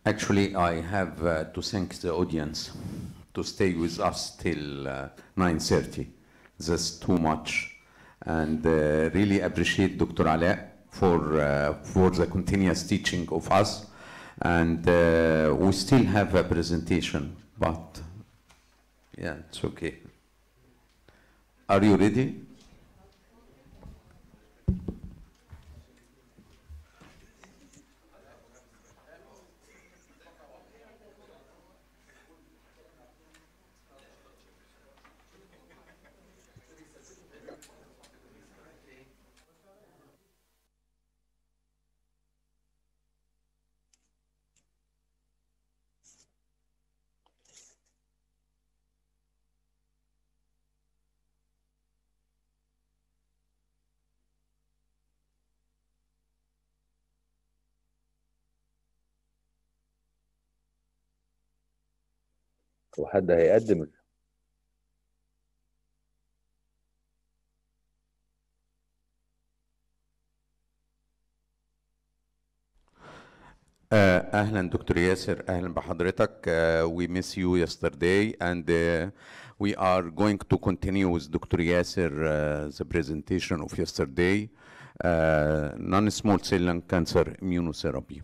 Actually, I have to thank the audience to stay with us till 9:30. That's too much. And really appreciate Dr. Ala for the continuous teaching of us. And we still have a presentation, but yeah, it's okay. Are you ready? وحد هيقدم أهلا دكتور ياسر، أهلا بحضرتك. We miss you yesterday and we are going to continue with Dr. Yasser the presentation of yesterday, non-small cell lung cancer immunotherapy.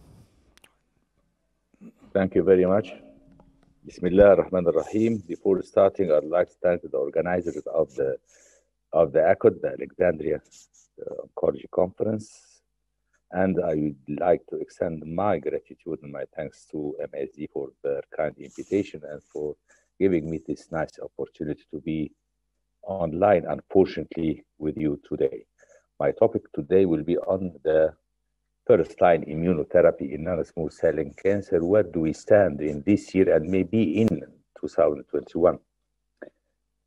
Thank you very much. Bismillah ar-Rahman ar-Rahim. Before starting, I'd like to thank the organizers of the ACOD, the Alexandria Oncology Conference. And I would like to extend my gratitude and my thanks to MSD for their kind invitation and for giving me this nice opportunity to be online, unfortunately, with you today. My topic today will be on the first-line immunotherapy in non-small cell lung cancer. Where do we stand in this year and maybe in 2021?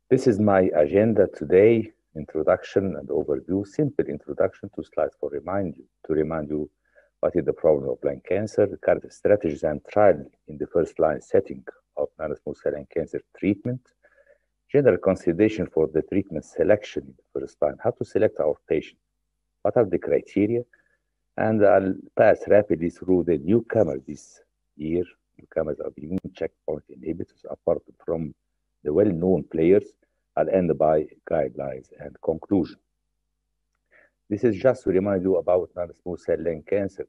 This is my agenda today. Introduction and overview, simple introduction, 2 slides to remind you what is the problem of lung cancer, the current strategies and trial in the first line setting of non-small cell lung cancer treatment, general consideration for the treatment selection in the first line, how to select our patient, what are the criteria, and I'll pass rapidly through the newcomers this year. Newcomers are immune checkpoint inhibitors apart from the well-known players. I'll end by guidelines and conclusion. This is just to remind you about non-small cell lung cancer.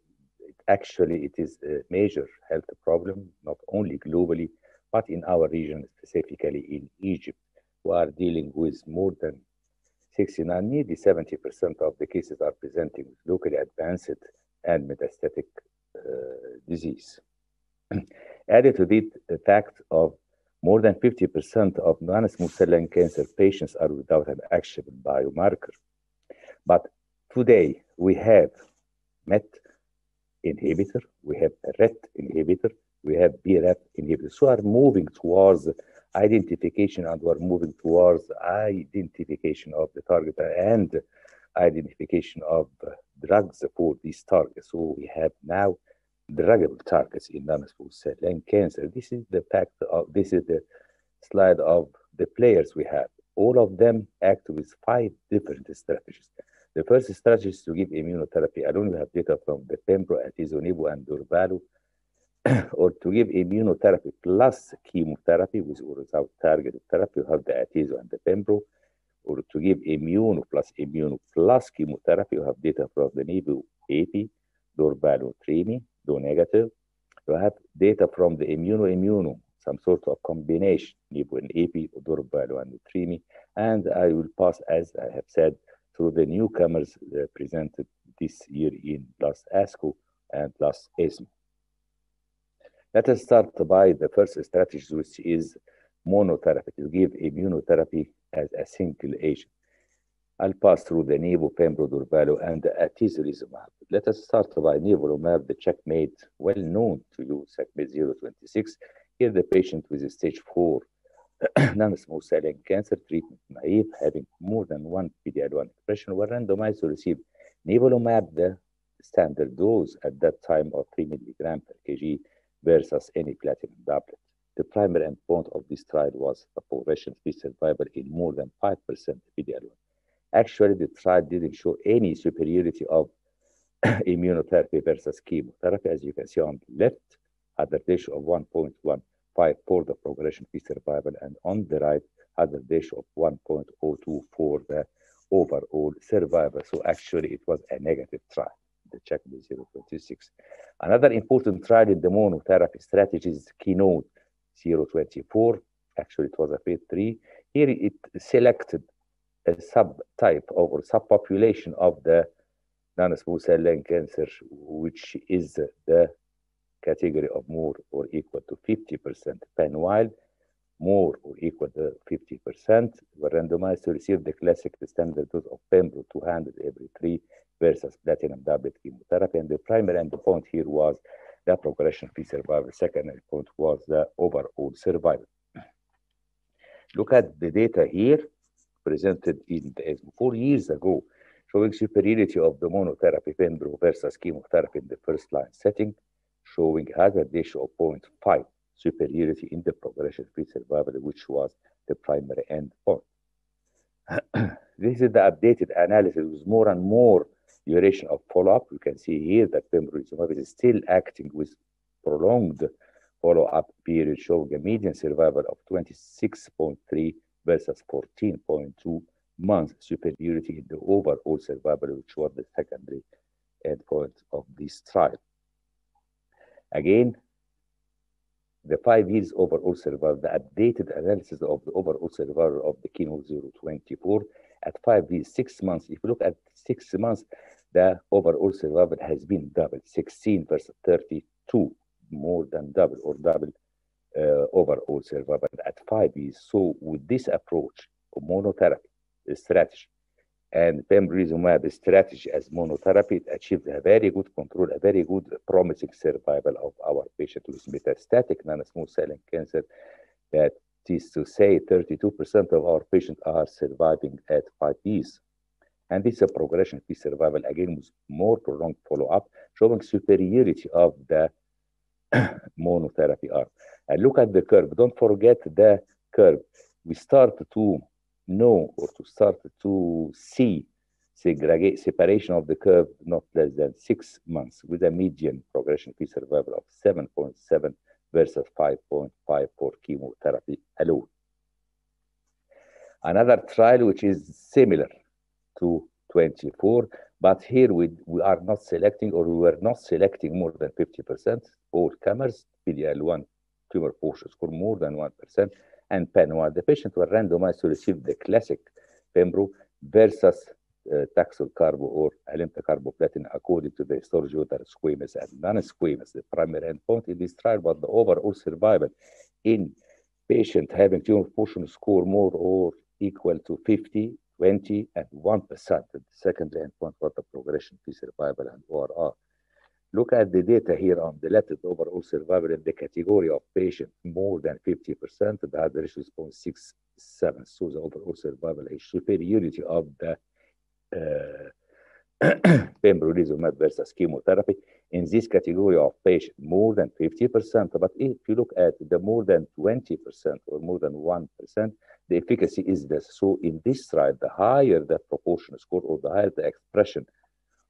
It is a major health problem, not only globally, but in our region, specifically in Egypt. We are dealing with more than 69, nearly 70% of the cases are presenting with locally advanced and metastatic disease. Added to the fact of more than 50% of non-small cell lung cancer patients are without an actionable biomarker. But today we have MET inhibitor, we have a RET inhibitor, we have BRAF inhibitor. So are moving towards identification and we're moving towards identification of the target and identification of drugs for these targets. So we have now druggable targets in non-small cell lung cancer. This is the fact of, this is the slide of the players we have. All of them act with 5 different strategies. The first strategy is to give immunotherapy alone. We have data from the pembro, atezolizumab, and durvalumab, or to give immunotherapy plus chemotherapy with or without targeted therapy. We have the atezo and the pembro, or to give immuno plus chemotherapy. We have data from the nivo AP, durvalumab, tremi, do negative. We have data from the immuno, some sort of combination, nivo and AP, durvalumab and tremi. And I will pass, as I have said, through the newcomers presented this year in last ASCO and last ESMO. Let us start by the first strategy, which is monotherapy, to give immunotherapy as a single agent. I'll pass through the nivo, pembro, durvalumab, and the atezolizumab. Let us start by nivolumab, the checkmate, well known to you, checkmate 026. Here the patient with stage 4 non-small cell lung cancer, treatment naive, having more than 1 PD-L1 expression, were randomized to receive nivolumab, the standard dose at that time of 3 milligram per kg versus any platinum doublet. The primary endpoint of this trial was a progression-free survival in more than 5% PD-L1. Actually, the trial didn't show any superiority of immunotherapy versus chemotherapy. As you can see on the left, hazard ratio of 1.15 for the progression-free survival, and on the right, hazard ratio of 1.02 for the overall survival. So actually, it was a negative trial, the checkpoint 026. Another important trial in the monotherapy strategy is Keynote 024. Actually, it was a phase 3. Here it selected a subtype or subpopulation of the non-small cell lung cancer, which is the category of more or equal to 50% pan-wild, more or equal to 50%, were randomized to receive the classic standard dose of pembro 200 every 3 versus platinum doublet chemotherapy. And the primary endpoint here was the progression-free survival. Second endpoint was the overall survival. Look at the data here presented in the ESMO 4 years ago, showing superiority of the monotherapy pembro versus chemotherapy in the first-line setting, showing hazard ratio of 0.5 superiority in the progression-free survival, which was the primary endpoint. This is the updated analysis with more and more duration of follow-up. You can see here that pembrolizumab is still acting with prolonged follow-up period, showing a median survival of 26.3 versus 14.2 months superiority in the overall survival, which was the secondary endpoint of this trial. Again, the 5 years overall survival, the updated analysis of the overall survival of the Keynote 024 at 5 years, 6 months. If you look at 6 months, the overall survival has been doubled, 16 versus 32, more than double or double overall survival at 5 years. So with this approach of monotherapy strategy and pembrolizumab strategy as monotherapy, it achieved a very good control, a very good promising survival of our patient with metastatic non-small cell lung cancer. That is to say 32% of our patients are surviving at 5 years. And this is a progression-free survival, again, with more prolonged follow-up, showing superiority of the monotherapy arm. And look at the curve. Don't forget the curve. We start to know or to start to see separation of the curve not less than 6 months, with a median progression-free survival of 7.7 versus 5.5 for chemotherapy alone. Another trial which is similar to 24, but here we are not selecting, or we were not selecting more than 50%, all comers, PD-L1 tumor portion score more than 1%, and pan-wild. The patients were randomized to receive the classic pembro versus Taxol carbo or Alimta carboplatin according to the histology, whether squamous and non-squamous. The primary endpoint in this trial was the overall survival in patient having tumor portion score more or equal to 50, 20, and 1%. The secondary endpoint was the progression-free survival and ORR. Look at the data here on the left, the overall survival in the category of patients more than 50%, the hazard ratio is 0.67. So the overall survival is superiority of the pembrolizumab versus chemotherapy in this category of patients more than 50%. But if you look at the more than 20% or more than 1%, the efficacy is this. So in this trial, the higher the proportion score or the higher the expression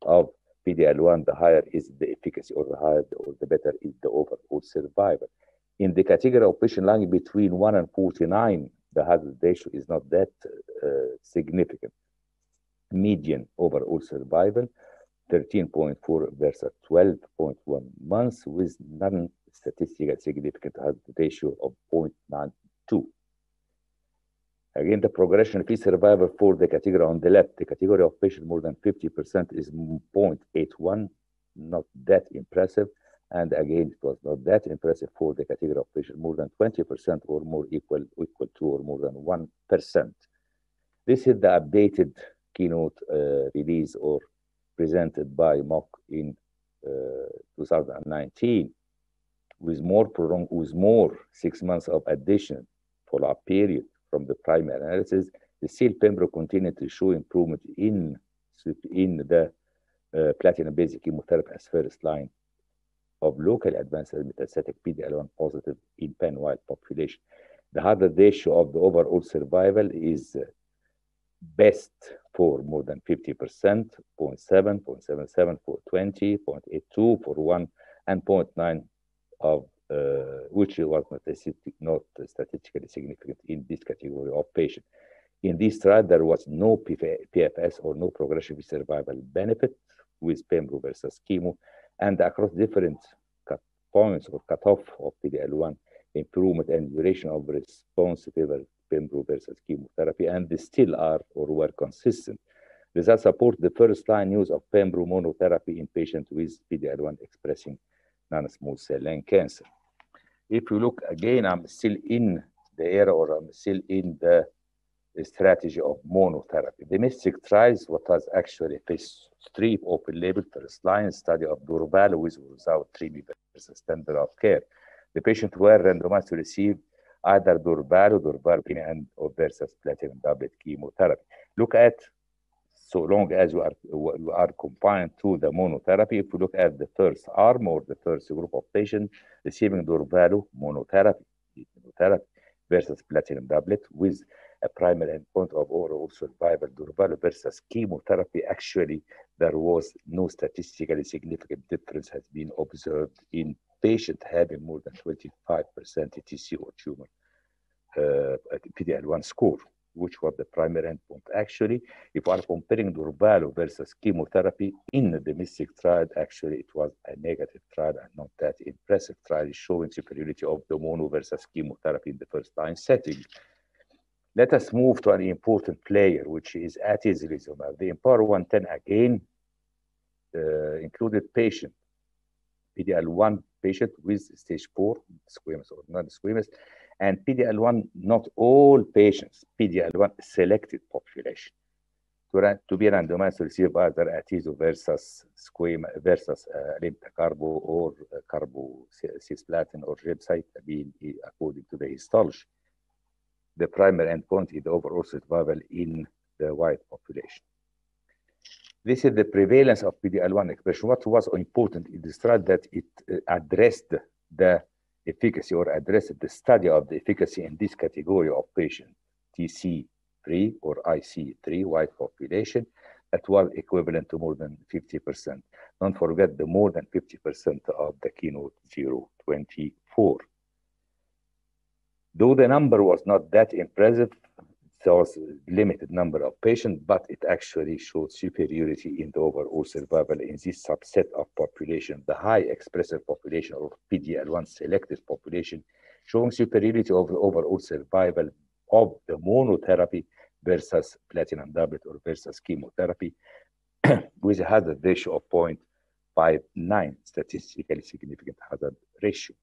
of PD-L1, the higher is the efficacy, or the higher or the better is the overall survival. In the category of patient lying between 1 and 49, the hazard ratio is not that significant. Median overall survival 13.4 versus 12.1 months, with non-statistical significant hazard ratio of 0.92. Again, the progression-free survival for the category on the left, the category of patients more than 50% is 0.81, not that impressive. And again, it was not that impressive for the category of patients more than 20% or more equal to or more than 1%. This is the updated Keynote release or presented by Mock in 2019, with more 6 months of addition follow-up period from the primary analysis. The still pembro continued to show improvement in the platinum-based chemotherapy as first line of local advanced metastatic PD-L1 positive in pan-wild population. The hazard ratio of the overall survival is best for more than 50%, 0.7, 0.77 for 20, 0.82 for 1, and 0.9 of which was not statistically significant in this category of patients. In this trial, there was no PFS or no progression-free survival benefit with pembro versus chemo, and across different cut points or cutoff of PD-L1 improvement and duration of response favored pembro versus chemotherapy, and they still are or were consistent. Results support the first-line use of pembro monotherapy in patients with PD-L1 expressing non-small cell lung cancer. If you look again, I'm still in the era, or I'm still in the strategy of monotherapy. The MYSTIC trials, what was actually phase 3 open label first-line study of durvalumab with or without treatment versus standard of care. The patients were randomized to receive either durvalumab, and or versus platinum doublet chemotherapy. Look at, so long as you are confined to the monotherapy, if you look at the first arm or the first group of patients receiving durvalumab monotherapy versus platinum doublet with a primary endpoint of overall survival, durvalumab versus chemotherapy, actually there was no statistically significant difference has been observed in patients having more than 25% TC or tumor PD-L1 score, which was the primary endpoint. Actually, if we are comparing durvalumab versus chemotherapy in the MYSTIC trial, actually it was a negative trial and not that impressive trial, showing superiority of the mono versus chemotherapy in the first-line setting. Let us move to an important player, which is atezolizumab. The Empower 110 again included patient, PD-L1 patient with stage 4, squamous or non-squamous, and PD-L1, not all patients, PD-L1 selected population to be randomized to receive either atezo versus squamous versus limta-carbo or carbo-cisplatin or gemcitabine according to the histology. The primary endpoint is the overall survival in the white population. This is the prevalence of PD-L1 expression. What was important in this trial that it addressed the efficacy or addressed the study of the efficacy in this category of patients, TC3 or IC3 white population, that was equivalent to more than 50%. Don't forget the more than 50% of the Keynote 024. Though the number was not that impressive, there was a limited number of patients, but it actually showed superiority in the overall survival in this subset of population, the high expressive population or PD-L1 selected population, showing superiority of the overall survival of the monotherapy versus platinum doublet or versus chemotherapy with a hazard ratio of 0.59, statistically significant hazard ratio.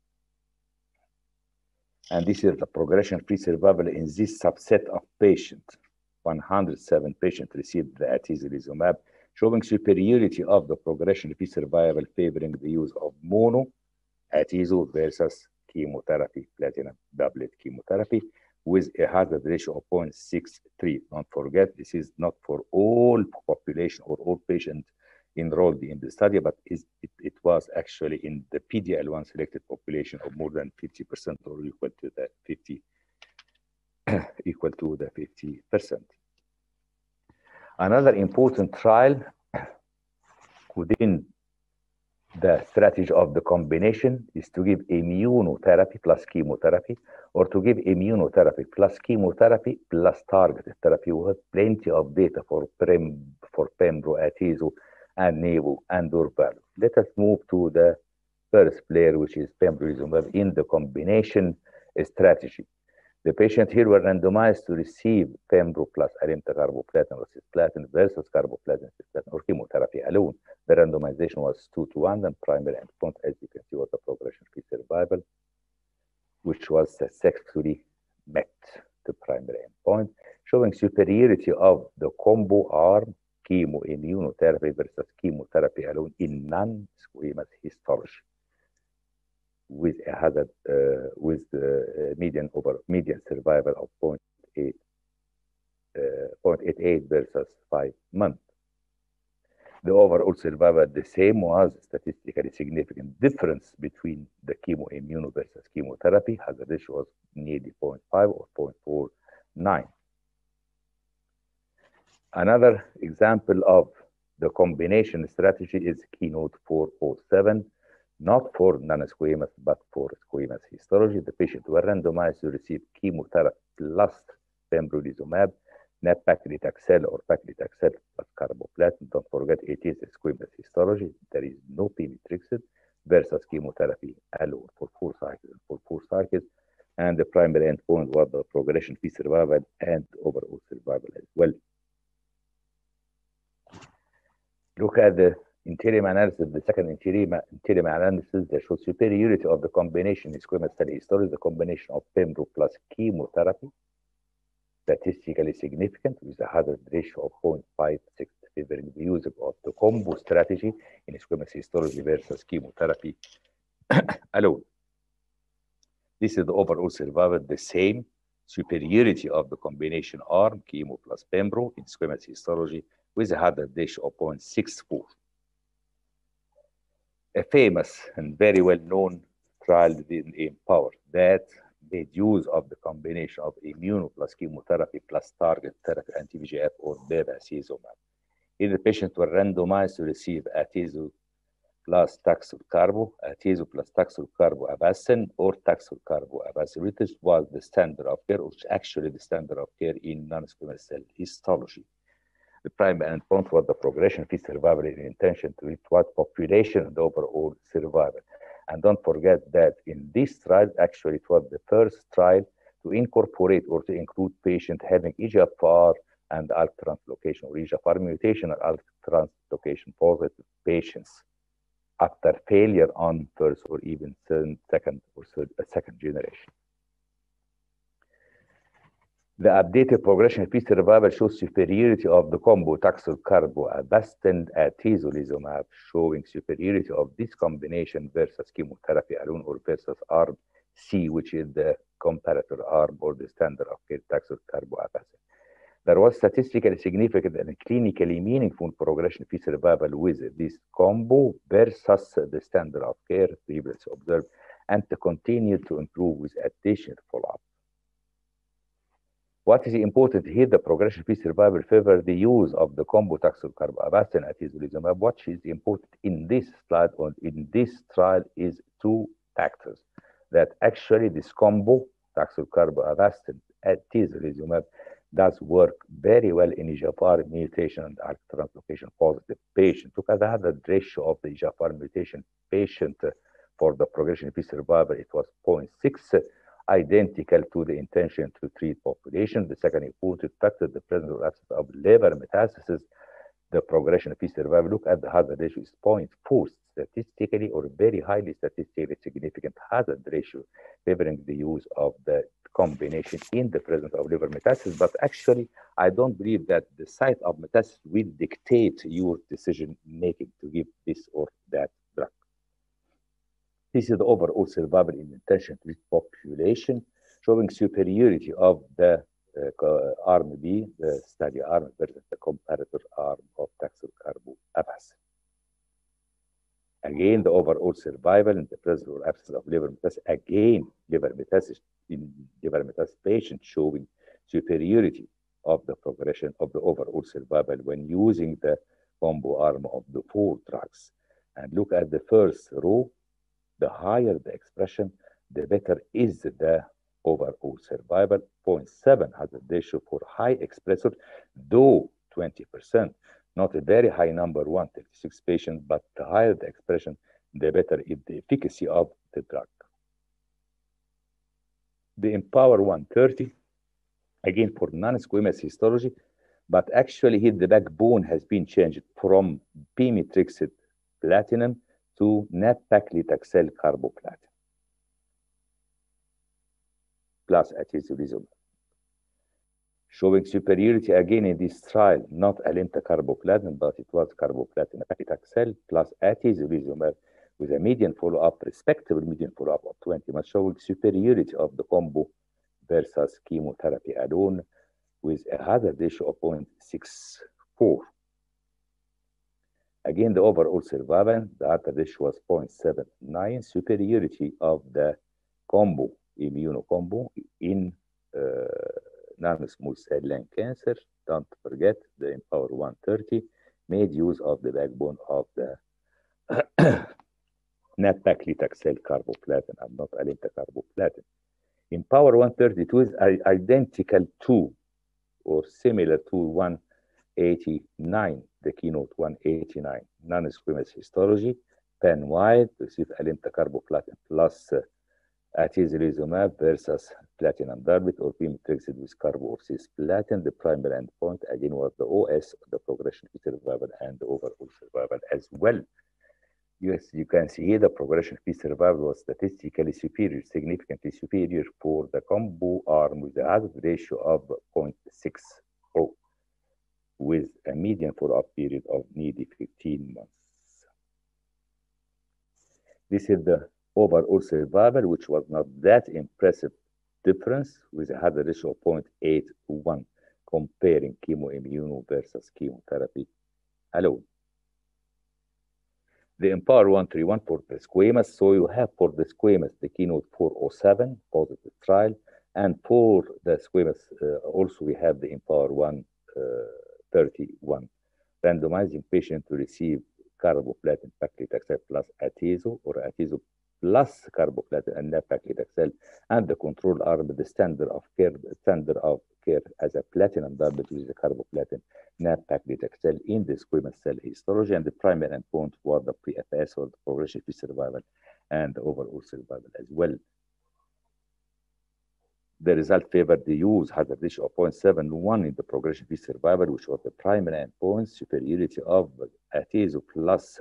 And this is the progression-free survival in this subset of patients. 107 patients received the atezolizumab, showing superiority of the progression-free survival favoring the use of mono atezo versus chemotherapy, platinum doublet chemotherapy, with a hazard ratio of 0.63. Don't forget, this is not for all population or all patients enrolled in the study, but it was actually in the PD-L1 selected population of more than 50% or equal to the 50%. Another important trial within the strategy of the combination is to give immunotherapy plus chemotherapy, or to give immunotherapy plus chemotherapy plus targeted therapy. We have plenty of data for pembro, atezo, and nevo and durvalumab. Let us move to the first player, which is pembrolizumab in the combination strategy. The patient here were randomized to receive pembro plus arimta-carboplatin or cisplatin versus carboplatin, cisplatin, or chemotherapy alone. The randomization was 2-to-1, and primary endpoint, as you can see, was the progression-free survival, which was successfully met the primary endpoint, showing superiority of the combo arm chemo immunotherapy versus chemotherapy alone in non-squamous histology, with a hazard with median survival of 0.88 versus 5 months. The overall survival the same, was statistically significant difference between the chemo immuno versus chemotherapy. Hazard ratio was nearly 0.5 or 0.49. Another example of the combination strategy is Keynote 407. not for non-squamous, but for squamous histology. The patient were randomized to receive chemotherapy plus pembrolizumab, nab-paclitaxel or paclitaxel plus carboplatin. Don't forget, it is a squamous histology. There is no pemetrexed versus chemotherapy alone for 4 cycles. And the primary endpoint was the progression-free survival and overall survival as well. Look at the interim analysis, the second interim analysis that shows superiority of the combination in squamous cell histology, the combination of pembro plus chemotherapy, statistically significant with a hazard ratio of 0.56, favoring the use of the combo strategy in squamous histology versus chemotherapy alone. This is the overall survival, the same superiority of the combination arm, chemo plus pembro in squamous histology with a hazard ratio of 0.64. A famous and very well-known trial in Empower that made use of the combination of immuno plus chemotherapy plus target therapy anti-VEGF or bevacizumab. Here the patients were randomized to receive atezo plus taxol carbo, atezo plus taxol carbo Avastin, or taxol carbo Avastin, which was the standard of care, which actually the standard of care in non-squamous cell histology. The primary endpoint was the progression-free survival in intention to treat what population and overall survival. And don't forget that in this trial, actually it was the first trial to incorporate or to include patients having EGFR and ALK translocation or EGFR mutation or ALK translocation positive patients after failure on first or even second generation. The updated progression-free survival shows superiority of the combo taxol carbo Avastin atezolizumab, showing superiority of this combination versus chemotherapy alone or versus arm C, which is the comparator arm or the standard of care taxol carbo Avastin. There was statistically significant and clinically meaningful progression-free survival with this combo versus the standard of care previously observed, and to continue to improve with additional follow-up. What is important here, the progression-free survival favor the use of the combo taxol carbo Avastin atezolizumab. What is important in this slide or in this trial is 2 factors. That actually this combo taxol carbo Avastin atezolizumab does work very well in EGFR mutation and ALK translocation positive patient. Look at the hazard ratio of the EGFR mutation patient for the progression-free survival. It was 0.6, identical to the intention to treat population. The second important factor, the presence or absence of liver metastasis, the progression-free survival. Look at the hazard ratio is 0.4, statistically or very highly statistically significant hazard ratio, favoring the use of the combination in the presence of liver metastasis. But actually, I don't believe that the site of metastasis will dictate your decision making to give this or that drug. This is the overall survival in intention to treat population, showing superiority of the arm B, the study arm, versus the comparator arm of taxol carbo Avastin. Again, the overall survival in the presence or absence of liver metastasis. Again, liver metastasis in liver metastasis patients showing superiority of the progression of the overall survival when using the combo arm of the 4 drugs. And look at the first row. The higher the expression, the better is the overall survival. 0.7 hazard ratio for high expressor, though 20%, not a very high number, 136 patients, but the higher the expression, the better is the efficacy of the drug. The Empower 130, again for non-squamous histology, but actually here the backbone has been changed from pemetrexed platinum to nab-paclitaxel carboplatin plus atezolizumab, showing superiority again in this trial, not alinta carboplatin, but it was carboplatin paclitaxel plus atezolizumab with a median follow-up, respectable median follow-up of 20 months, showing superiority of the combo versus chemotherapy alone with a hazard ratio of 0.64. Again, the overall survival, the hazard ratio was 0.79, superiority of the combo, immunocombo in non-small cell lung cancer. Don't forget the Empower 130 made use of the backbone of the nab-paclitaxel carboplatin and not alinta carboplatin. In Power 132 is identical to or similar to 189, the keynote 189, non-squamous histology, pan-wide, receive alinta carboplatin plus atezolizumab versus platinum doublet or pemetrexed with carbo or cisplatin. The primary endpoint again was the OS, the progression-free survival, and the overall survival as well. Yes, you can see here the progression-free survival was statistically superior, significantly superior for the combo arm with a hazard ratio of 0.60 with a median follow-up period of nearly 15 months. This is the overall survival, which was not that impressive difference with a hazard ratio of 0.81 comparing chemoimmuno versus chemotherapy alone. The Empower 131 for the squamous. So you have for the squamous the keynote 407 positive trial, and for the squamous also we have the Empower 131 randomizing patient to receive carboplatin paclitaxel plus atezo or atezo plus carboplatin and nab-paclitaxel, and the control arm the standard of care as a platinum doublet with the carboplatin nab-paclitaxel in the squamous cell histology, and the primary endpoint was the PFS or the progression-free survival and the overall survival as well. The result favored the use hazard ratio of 0.71 in the progression-free survival, which was the primary endpoint, superiority of atezo plus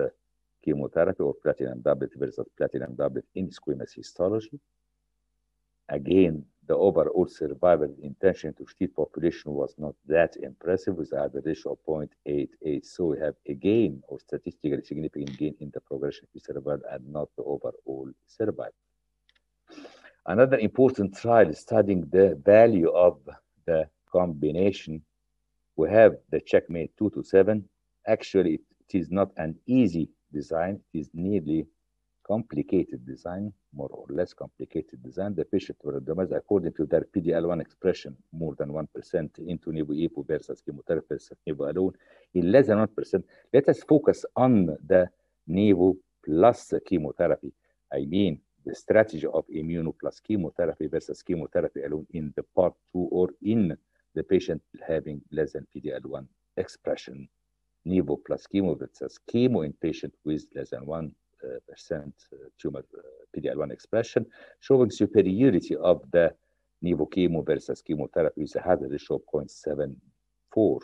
chemotherapy or platinum doublet versus platinum doublet in squamous histology. Again, the overall survival intention to treat population was not that impressive with a hazard ratio of 0.88. So we have a gain or statistically significant gain in the progression-free survival and not the overall survival. Another important trial studying the value of the combination. We have the Checkmate 227. Actually, it is not an easy design. It is nearly complicated design, more or less complicated design. The patient were randomized according to their PD-L1 expression, more than 1% into nivo-epo versus chemotherapy versus nivo alone, in less than 1%. Let us focus on the nivo plus chemotherapy. I mean, the strategy of immuno plus chemotherapy versus chemotherapy alone in the part 2 or in the patient having less than PD-L1 expression. Nivo plus chemo versus chemo in patient with less than 1% tumor PD-L1 expression, showing superiority of the nivo chemo versus chemotherapy with a hazard ratio of 0.74.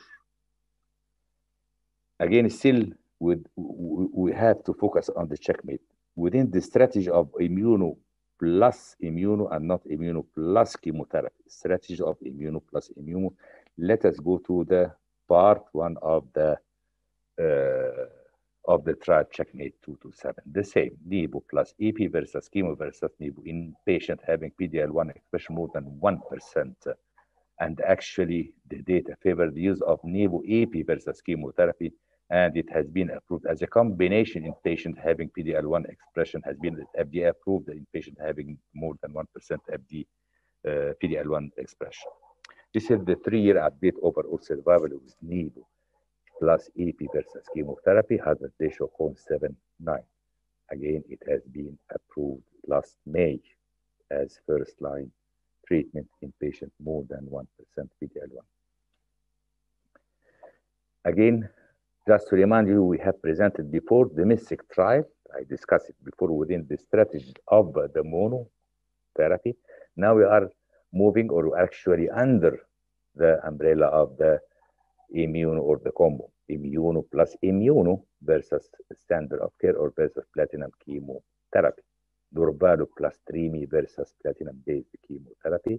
Again, still we have to focus on the checkmate. Within the strategy of immuno plus immuno and not immuno plus chemotherapy, strategy of immuno plus immuno, let us go to the part 1 of the trial Checkmate 227. The same, nivo plus EP versus chemo versus nivo in patient having PD-L1 expression more than 1%. And actually, the data favor the use of nivo EP versus chemotherapy, and it has been approved as a combination in patient having PD-L1 expression, has been FDA approved in patient having more than 1% PD-L1 expression. This is the 3-year update overall survival with nivo plus EP versus chemotherapy, hazard ratio 0.79. Again, it has been approved last May as first-line treatment in patient more than 1% PD-L1. Again, just to remind you, we have presented before the MYSTIC trial. I discussed it before within the strategy of the monotherapy. Now we are moving, or actually under the umbrella of the immuno or the combo, immuno plus immuno versus standard of care or versus platinum chemotherapy, durvalumab plus tremi versus platinum-based chemotherapy,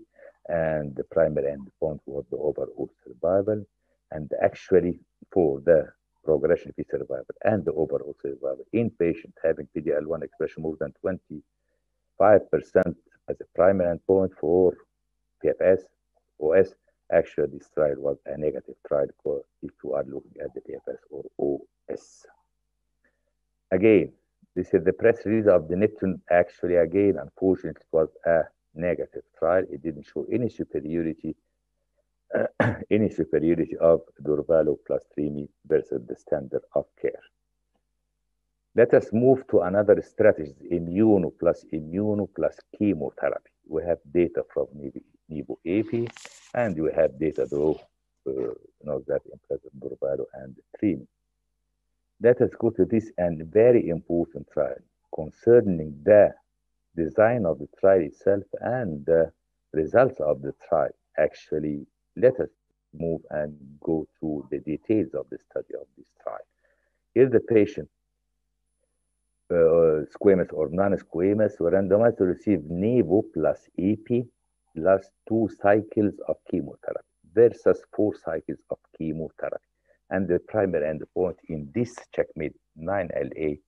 and the primary endpoint was the overall survival. And actually, for the progression-free survival and the overall survival in patients having PD-L1 expression more than 25% as a primary endpoint for PFS, OS, actually this trial was a negative trial if you are looking at the PFS or OS. Again, this is the press release of the Neptune. Actually, again, unfortunately, it was a negative trial. It didn't show any superiority of durvalumab plus tremi versus the standard of care. Let us move to another strategy, immuno plus chemotherapy. We have data from Nivo-AP, and we have data though, that impressive Burbado and Trini. Let us go to this and very important trial concerning the design of the trial itself and the results of the trial. Actually, let us move and go through the details of the study of this trial. Here the patient, squamous or non-squamous, were randomized to receive Nivo plus EP plus 2 cycles of chemotherapy versus 4 cycles of chemotherapy. And the primary endpoint in this checkmate 9LA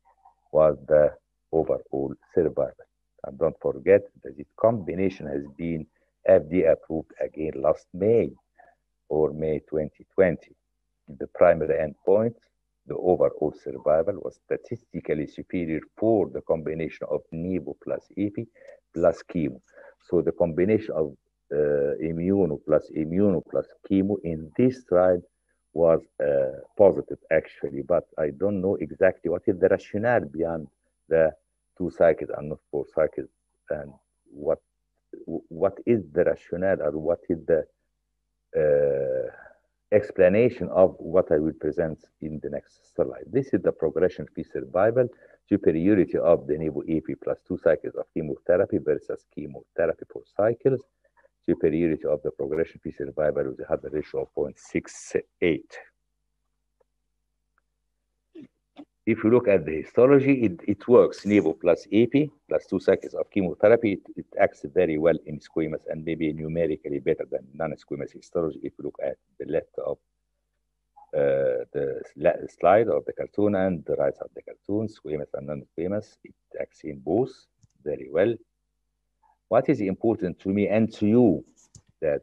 was the overall survival. And don't forget that this combination has been FDA approved again last May or May 2020. The primary endpoint, the overall survival, was statistically superior for the combination of Nivo plus EP plus chemo. So the combination of immuno plus chemo in this trial was positive actually, but I don't know exactly what is the rationale beyond the 2 cycles and not 4 cycles, and what is the rationale or what is the explanation of what I will present in the next slide. This is the progression-free survival, superiority of the Nivo-AP plus 2 cycles of chemotherapy versus chemotherapy 4 cycles, superiority of the progression-free survival with a hazard ratio of 0.68. If you look at the histology, it works. Nivo plus AP plus 2 cycles of chemotherapy, it acts very well in squamous and maybe numerically better than non-squamous histology. If you look at the left of the slide of the cartoon and the right of the cartoon, squamous and non-squamous, it acts in both very well. What is important to me and to you, that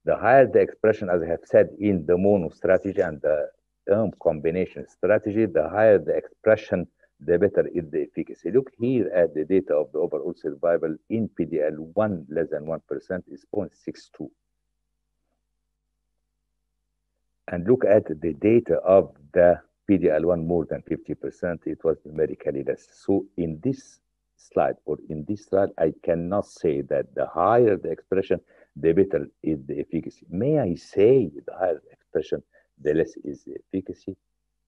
the higher the expression, as I have said, in the mono strategy and the combination strategy, the higher the expression, the better is the efficacy. Look here at the data of the overall survival in PDL1 less than 1% is 0.62. And look at the data of the PDL1 more than 50%, it was numerically less. So in this slide or in this slide, I cannot say that the higher the expression, the better is the efficacy. May I say the higher the expression, the less is the efficacy?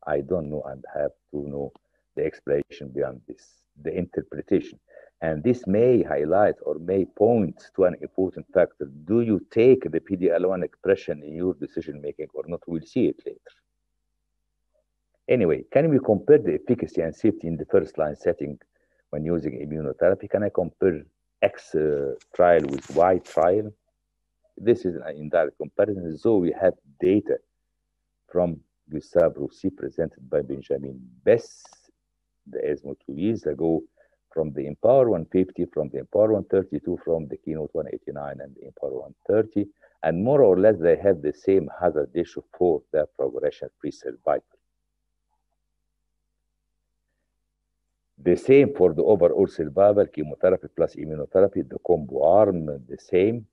I don't know and have to know the explanation beyond this, the interpretation. And this may highlight or may point to an important factor. Do you take the PDL1 expression in your decision making or not? We'll see it later. Anyway, can we compare the efficacy and safety in the first line setting when using immunotherapy? Can I compare X trial with Y trial? This is an indirect comparison. So we have data from Gustave Roussy presented by Benjamin Bess, the ESMO 2 years ago, from the Empower 150, from the Empower 132, from the Keynote 189 and the Empower 130, and more or less they have the same hazard ratio for the progression-free survival. The same for the overall survival, chemotherapy plus immunotherapy, the combo arm, the same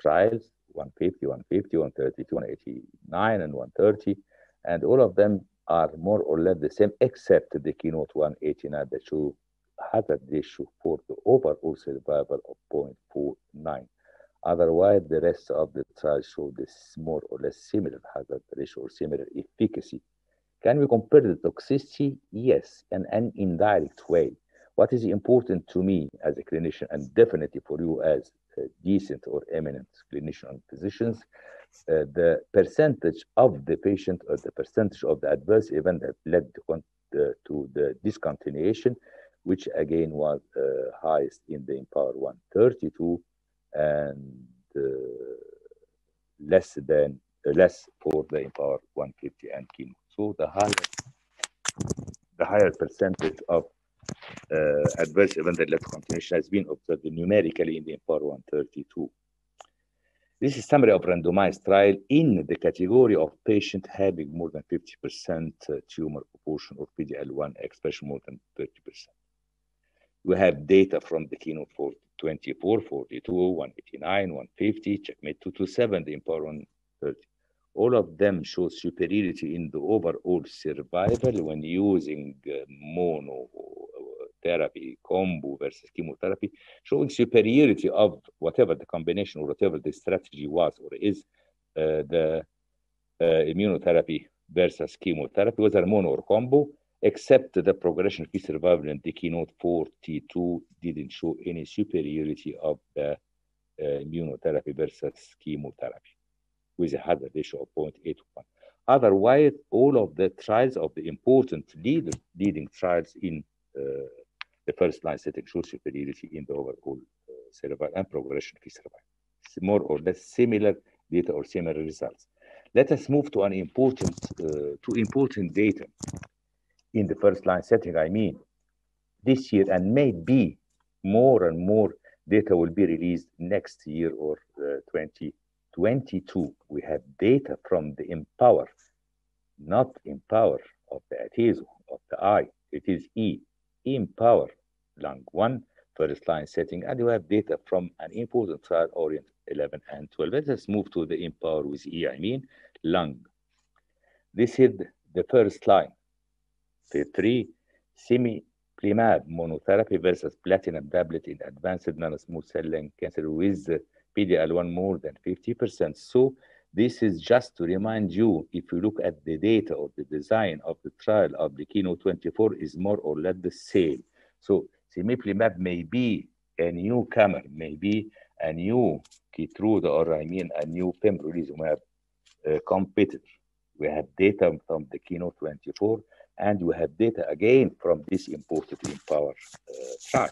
trials, 150, 150, 132, 189, and 130, and all of them are more or less the same, except the Keynote 189 that show hazard ratio for the overall survival of 0.49. Otherwise, the rest of the trials show this more or less similar hazard ratio or similar efficacy. Can we compare the toxicity? Yes, in an indirect way. What is important to me as a clinician, and definitely for you as decent or eminent clinician and physicians, the percentage of the patient or the percentage of the adverse event that led to the discontinuation, which again was highest in the Empower 132 and less for the Empower 150 and chemo. So the higher percentage of adverse event that led to continuation has been observed numerically in the Empower 132. This is summary of randomized trial in the category of patient having more than 50% tumor proportion or PDL1 expression more than 30%. We have data from the Keynote 24, 42, 189, 150, Checkmate 227, the Empower 130. All of them show superiority in the overall survival when using monotherapy, combo versus chemotherapy, showing superiority of whatever the combination or whatever the strategy was or is, the immunotherapy versus chemotherapy, whether mono or combo, except the progression-free survival in the keynote 42 didn't show any superiority of the immunotherapy versus chemotherapy, with a hazard ratio of 0.81. Otherwise, all of the trials of the important leading trials in the first-line setting show superiority in the overall survival and progression-free survival. It's more or less similar data or similar results. Let us move to an important data in the first-line setting. I mean, this year, and maybe more and more data will be released next year or 2022. We have data from the Empower, not Empower of the Atezo, of the eye. It is Empower Lung 1 first-line setting, and we have data from an important trial, Orient 11 and 12. Let us move to the Empower with I mean lung. This is the first line. The 3 semi-plimab monotherapy versus platinum doublet in advanced non-small cell lung cancer with PD-L1 more than 50%. So this is just to remind you, if you look at the data or the design of the trial of the Keynote 24 is more or less the same. So semi-plimab may be a newcomer, maybe a new Keytruda, or I mean a new pembrolizumab competitor. We have data from the Keynote 24, and we have data again from this important Empower trial.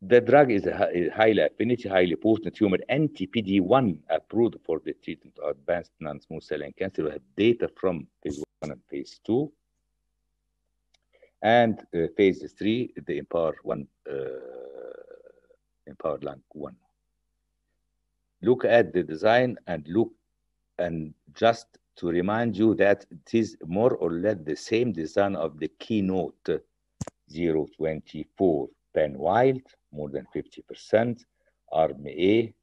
The drug is a highly affinity, highly potent tumor anti-PD-1 approved for the treatment of advanced non-small cell lung cancer. We have data from phase 1 and phase 2. And phase 3, the Empower Lung 1. Look at the design and just to remind you that it is more or less the same design of the Keynote 024. Pan-wild, more than 50%, arm A,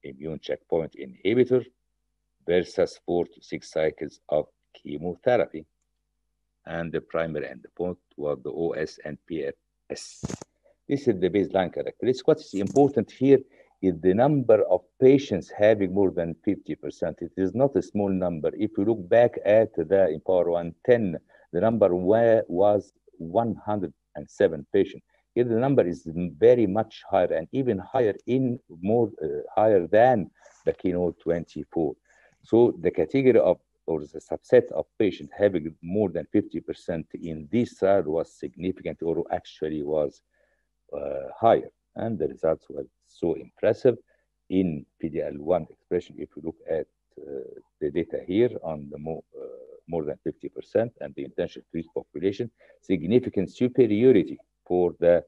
immune checkpoint inhibitor, versus 4 to 6 cycles of chemotherapy. And the primary endpoint was the OS and PFS. This is the baseline characteristic. What is important here is the number of patients having more than 50%. It is not a small number. If you look back at the Empower 110, the number was 107 patients. Here the number is very much higher, and even higher higher than the Keynote 24. So the category of, or the subset of patients having more than 50% in this trial was significant, or actually was higher, and the results were so impressive in PD-L1 expression. If you look at the data here on the more than 50% and the intention to treat population, significant superiority for the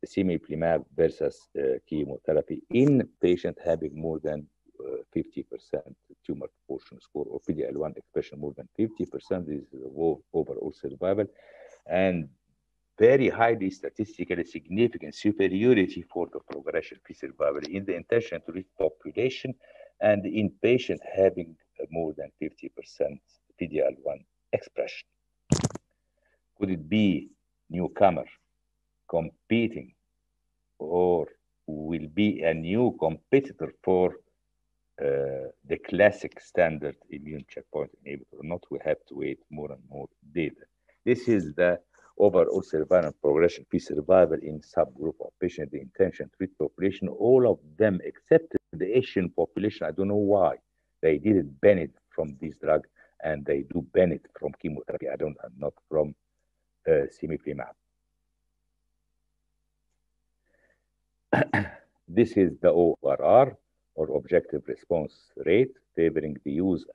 semi-plimab versus chemotherapy in patients having more than 50% tumor proportion score, or PD-L1 expression more than 50%. This is overall survival, and very highly statistically significant superiority for the progression-free survival in the intention to treat population and in patients having more than 50% PD-L1 expression. Could it be newcomer competing, or will be a new competitor for the classic standard immune checkpoint inhibitor or not? We have to wait more and more data. This is the overall survival and progression-free survival in subgroup of patients, the intention to treat population. All of them except the Asian population, I don't know why they didn't benefit from this drug, and they do benefit from chemotherapy. Not from semi-plimab. This is the ORR, or objective response rate, favoring the use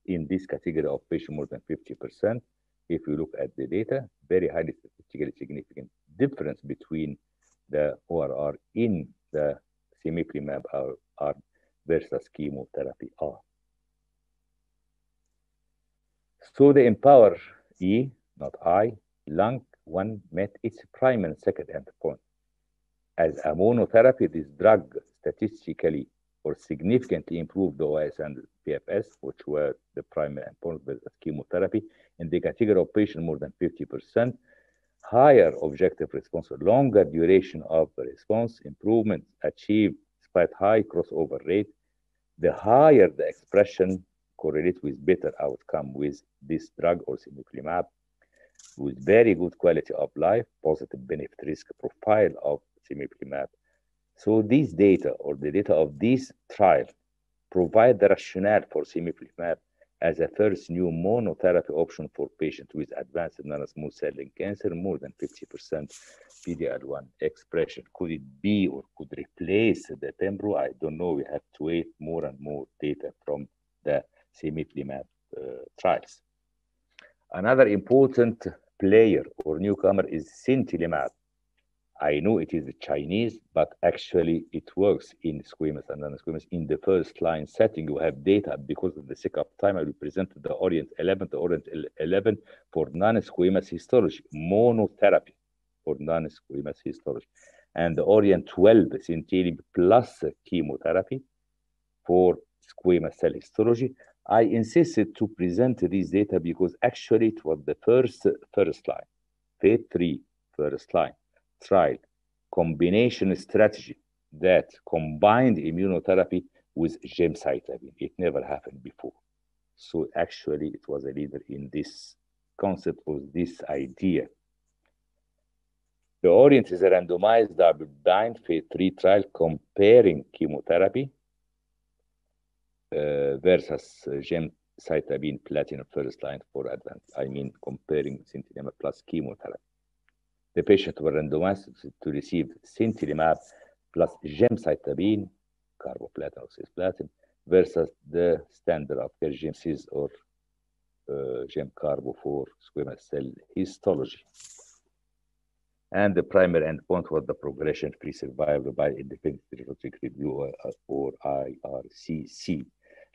in this category of patients more than 50%. If you look at the data, very highly statistically significant difference between the ORR in the semi-plimab arm versus chemotherapy arm. So the Empower E, not I, Lung 1 met its primary and second endpoint. As a monotherapy, this drug statistically or significantly improved the OS and PFS, which were the primary endpoint with chemotherapy, in the category of patients more than 50%, higher objective response, longer duration of the response, improvement achieved despite high crossover rate. The higher the expression correlates with better outcome with this drug or cemiplimab, with very good quality of life, positive benefit risk profile of cemiplimab. So these data or the data of this trial provide the rationale for cemiplimab as a first new monotherapy option for patients with advanced non-small cell lung cancer, more than 50% PD-L1 expression. Could it be or could replace the pembro? I don't know. We have to wait more and more data from the cemiplimab trials. Another important player or newcomer is sintilimab. I know it is Chinese, but actually it works in squamous and non-squamous. In the first line setting, you have data because of the sake-up time. I will present the Orient 11, the Orient 11 for non-squamous histology, monotherapy for non-squamous histology. And the Orient 12, sintilimab plus chemotherapy for squamous cell histology. I insisted to present these data because actually it was the first line, phase 3 first line trial combination strategy that combined immunotherapy with gemcitabine. It never happened before. So actually it was a leader in this concept or this idea. The Orient is a randomized double-blind phase 3 trial comparing chemorrhea versus gemcitabine platinum first line for advanced. I mean comparing sintilimab plus chemotherapy. The patients were randomized to receive sintilimab plus gemcitabine, carboplatin or cisplatin, versus the standard of care gemcis or gemcarbo for squamous cell histology. And the primary endpoint was the progression-free survival by independent periodic review or IRCC.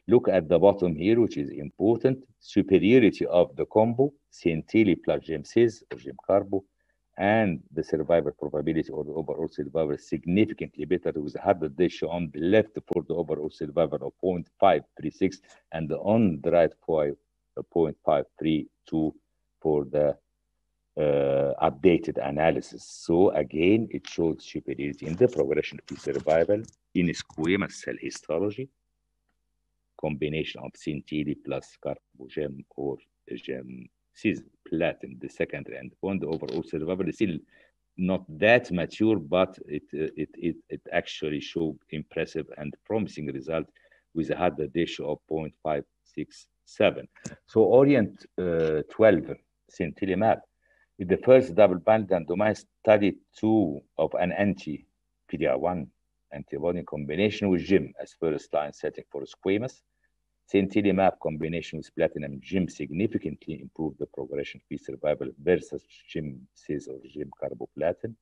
Look at the bottom here, which is important. Superiority of the combo, Sintili plus gemcis or gemcarbo, and the survival probability or the overall survival is significantly better with a hazard ratio on the left for the overall survival of 0.536 and on the right 0.532 for the updated analysis. So again, it shows superiority in the progression-free survival in squamous cell histology, combination of Sintili plus carbogem or cisplatin, the secondary endpoint. The overall survival is still not that mature, but it actually showed impressive and promising result with a hazard ratio of 0.567. So Orient 12, sintilimab, is the first double-blind randomized study of an anti-PD-L1 antibody in combination with gem as first-line setting for squamous. Sintilimab combination with platinum gem significantly improved the progression-free survival versus gemcis or gemcarboplatin.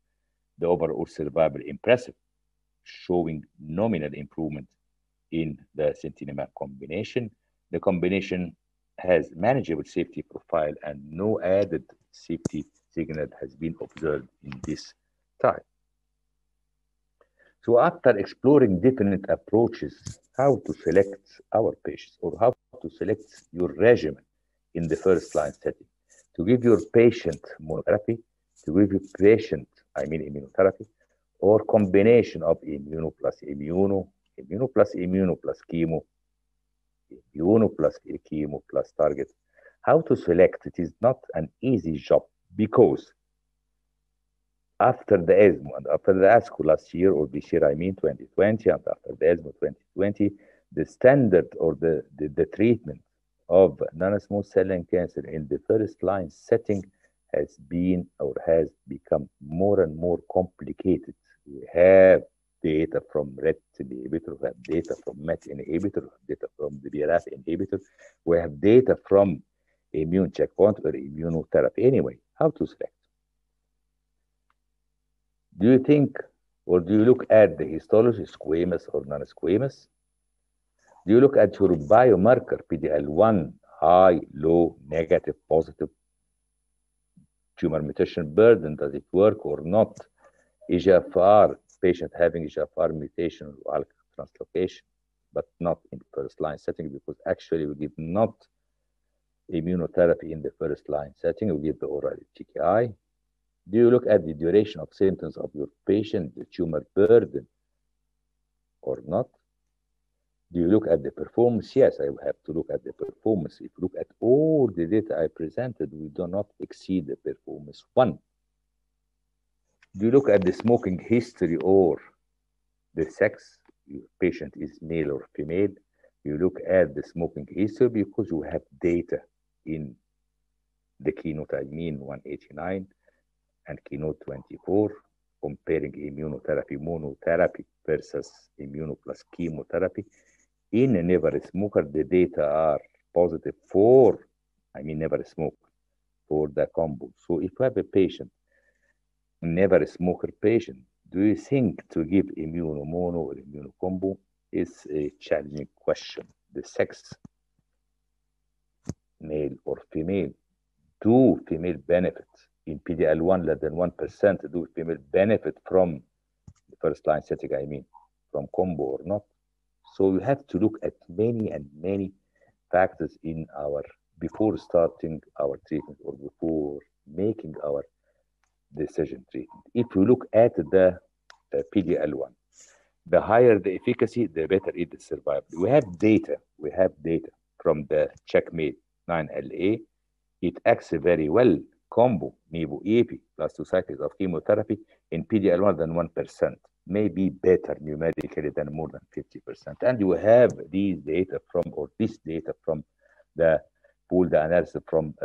The overall survival impressive, showing nominal improvement in the sintilimab combination. The combination has manageable safety profile and no added safety signal has been observed in this trial. So after exploring different approaches, how to select our patients or how to select your regimen in the first line setting, to give your patient monotherapy, to give your patient, immunotherapy, or combination of immuno plus immuno, immuno plus immuno plus chemo, immuno plus chemo plus target. How to select, it is not an easy job because after the ESMO and after the ASCO last year, or this year, 2020, and after the ESMO 2020, the standard or the treatment of non-small cell lung cancer in the first line setting has been or has become more and more complicated. We have data from RET inhibitor, we have data from MET inhibitor, we have data from the BRAF inhibitor, we have data from immune checkpoint or immunotherapy. Anyway, how to select? Do you think, or do you look at the histology, squamous or non-squamous? Do you look at your biomarker, PD-L1, high, low, negative, positive, tumor mutation burden, does it work or not? EGFR, patient having EGFR mutation or ALK translocation. but not in first line setting, because actually we give not immunotherapy in the first line setting, we give the oral TKI. Do you look at the duration of symptoms of your patient, the tumor burden, or not? Do you look at the performance? Yes, I have to look at the performance. If you look at all the data I presented, we do not exceed the performance 1. Do you look at the smoking history or the sex? Your patient is male or female. You look at the smoking history because you have data in the Keynote, 189 and Keynote 24, comparing immunotherapy, monotherapy versus immuno plus chemotherapy. In a never smoker, the data are positive for, never smoker, for the combo. So if you have a patient, never smoker patient, do you think to give immunomono or immunocombo is a challenging question. The sex, male or female, do female benefit in PD-L1 less than 1%? Do female benefit from the first line setting, from combo or not? So you have to look at many factors in our, before starting our treatment or before making our decision treatment. If you look at the PD-L1, the higher the efficacy, the better is the survival. We have data from the Checkmate 9LA. It acts very well, combo, nivo-ipi, plus 2 cycles of chemotherapy in PD-L1 than 1%. May be better numerically than more than 50%. And you have these data from, or this data from the pooled analysis from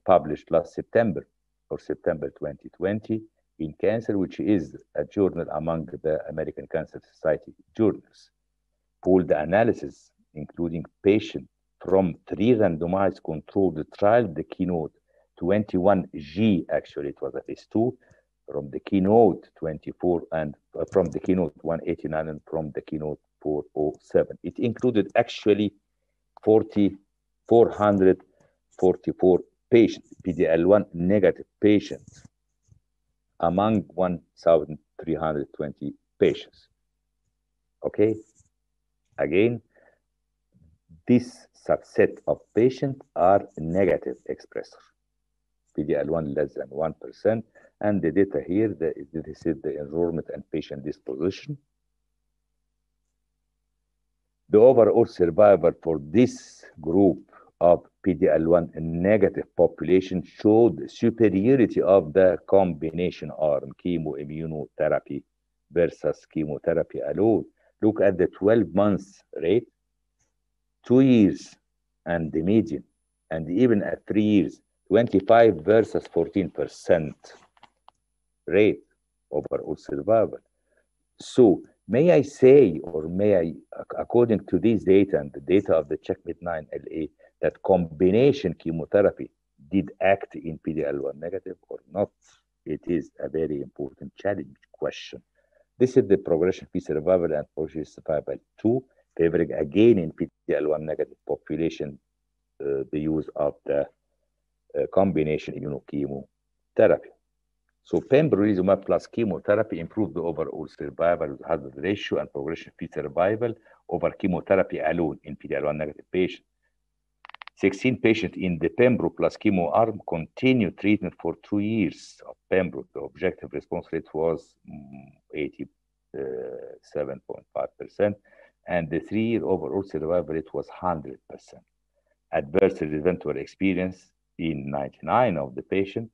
published last September, or September 2020 in Cancer, which is a journal among the American Cancer Society journals. Pooled analysis, including patients from 3 randomized controlled trials, the Keynote 21G, actually it was a phase 2, from the Keynote 24 and from the Keynote 189 and from the Keynote 407. It included actually 444 patients, PD-L1 negative patients, among 1,320 patients. Okay? Again, this subset of patients are negative expressors, PD-L1 less than 1%, and the data here, this is the enrollment and patient disposition. The overall survival for this group of PD-L1 negative population showed superiority of the combination arm, chemoimmunotherapy versus chemotherapy alone. Look at the 12 months rate, 2 years, and the median, and even at 3 years, 25 versus 14% rate overall survival. So may I say, or may I, according to these data and the data of the Checkmate 9LA, that combination chemotherapy did act in PD-L1 negative or not? It is a very important challenge question. This is the progression-free survival and progression-free survival 2, favoring again in PD-L1 negative population the use of the combination immunochemotherapy. So pembrolizumab plus chemotherapy improved the overall survival with hazard ratio and progression-free survival over chemotherapy alone in PD-L1 negative patients. 16 patients in the pembro plus chemo arm continued treatment for 2 years of pembro. The objective response rate was 87.5%, and the 3-year overall survival rate was 100%. Adverse events were experienced in 99 of the patients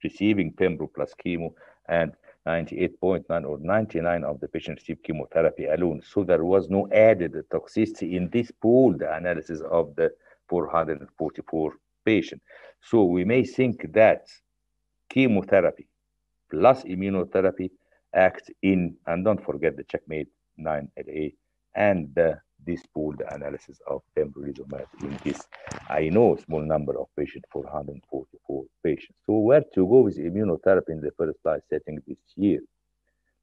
receiving pembro plus chemo, and 98.9 or 99 of the patients received chemotherapy alone. So there was no added toxicity in this pooled analysis of the 444 patients. So we may think that chemotherapy plus immunotherapy act in, and don't forget the Checkmate 9LA and this pooled analysis of pembrolizumab in this, I know, small number of patients, 444 patients. So where to go with immunotherapy in the first line setting this year?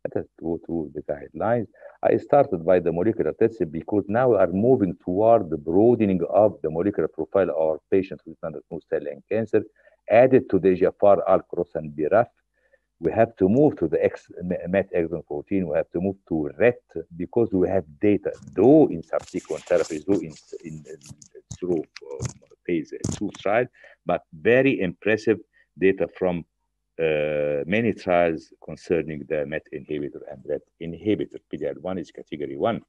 Let us go to the guidelines. I started by the molecular testing because now we are moving toward the broadening of the molecular profile of our patients with non-small cell lung cancer, added to the EGFR, ALK, ROS, and BRAF. We have to move to the MET exon 14. We have to move to RET because we have data, though in subsequent therapies, though through phase 2 trial, but very impressive data from many trials concerning the MET inhibitor and RET inhibitor. PD-L1 is category 1.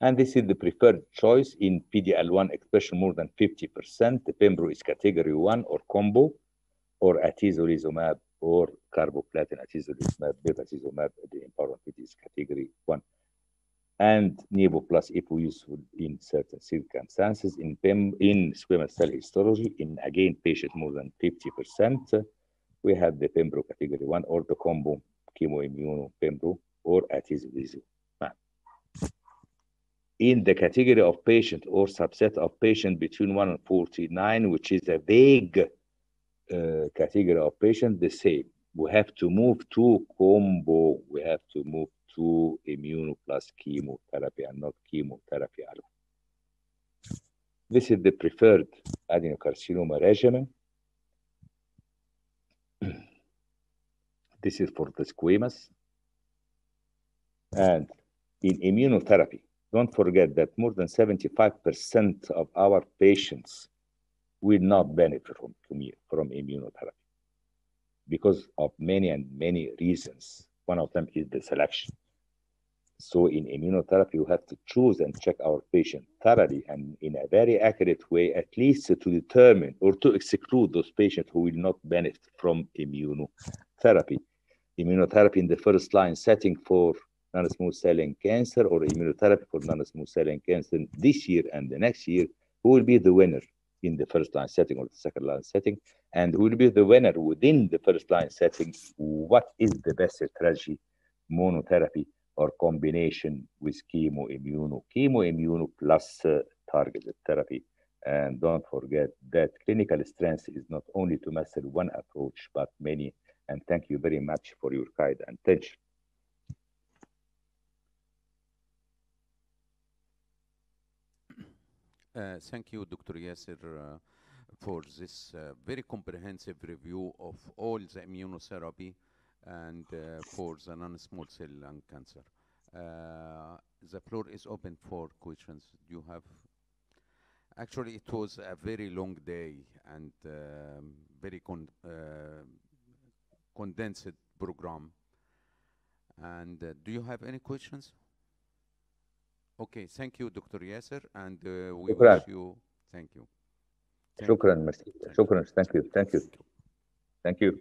And this is the preferred choice in PD-L1 expression more than 50%. The pembro is category 1 or combo, or atezolizumab or carboplatin atezolizumab, bevacizumab. The important is category 1. And nivo plus ipo useful in certain circumstances. In squamous cell histology, in again patient more than 50%, we have the pembro category 1 or the combo chemoimmuno pembro or atezolizumab. In the category of patient or subset of patient between 1 and 49, which is a vague category of patient, the same. We have to move to combo. We have to move to immuno plus chemotherapy and not chemotherapy alone. This is the preferred adenocarcinoma regimen. This is for the squamous. And in immunotherapy, don't forget that more than 75% of our patients will not benefit from immunotherapy because of many reasons. One of them is the selection. So in immunotherapy, you have to choose and check our patient thoroughly and in a very accurate way, at least to determine or to exclude those patients who will not benefit from immunotherapy. Immunotherapy in the first line setting for non-small cell lung cancer or immunotherapy for non-small cell lung cancer this year and the next year, who will be the winner in the first line setting or the second line setting, and who will be the winner within the first line setting? What is the best strategy, monotherapy or combination with chemo-immuno plus targeted therapy? And don't forget that clinical strength is not only to master one approach, but many. And thank you very much for your kind attention. Thank you, Dr. Yasser, for this very comprehensive review of all the immunotherapy and for the non-small cell lung cancer. The floor is open for questions. Do you have? Actually, it was a very long day and very condensed program. And do you have any questions? Okay, thank you, Dr. Yasser, and we wish you. Thank you. Shukran, merci. Shukran. Thank you. Thank you. Thank you.